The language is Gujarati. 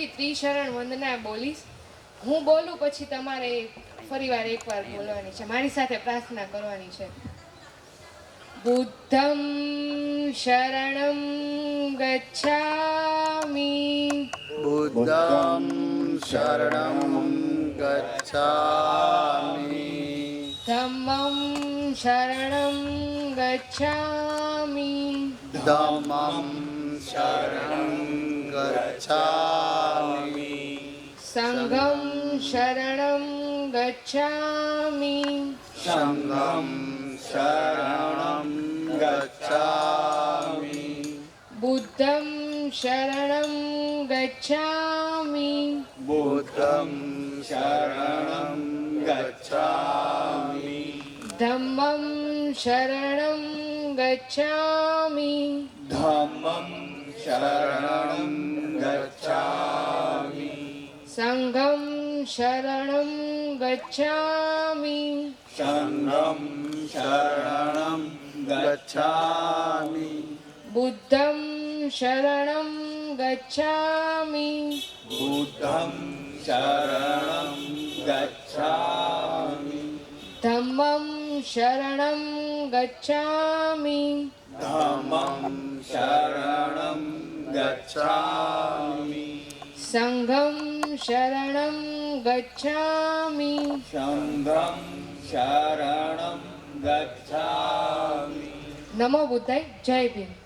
ફરીથી ત્રિશરણ વંદના બોલીશ. હું બોલું પછી તમારે ફરીવાર એકવાર બોલવાની છે, મારી સાથે પ્રાર્થના કરવાની છે. બુદ્ધમ શરણમ ગચ્છામિ, बुद्धं शरणं गच्छामि ધમ્મં શરણમ ગચ્છામિ, धम्मं शरणं गच्छामि સંઘમ શરણમ ગચ્છામિ, संघं शरणं गच्छामि બુદ્ધમ શરણમ ગચ્છામિ, बुद्धं शरणं गच्छामि ધમ્મં શરણમ ગચ્છામિ, धम्मं शरणं गच्छामि સંઘમ શરણમ ગચ્છામિ, संघं शरणं गच्छामि બુદ્ધમ શરણમ ગચ્છામિ, बुद्धं शरणं गच्छामि ધમ્મં શરણમ ગચ્છામિ, धम्मं शरणं गच्छामि સંઘમ શરણમ ગચ્છામિ. संघं शरणं गच्छामि નમો બુદ્ધાય. જય ભીમ.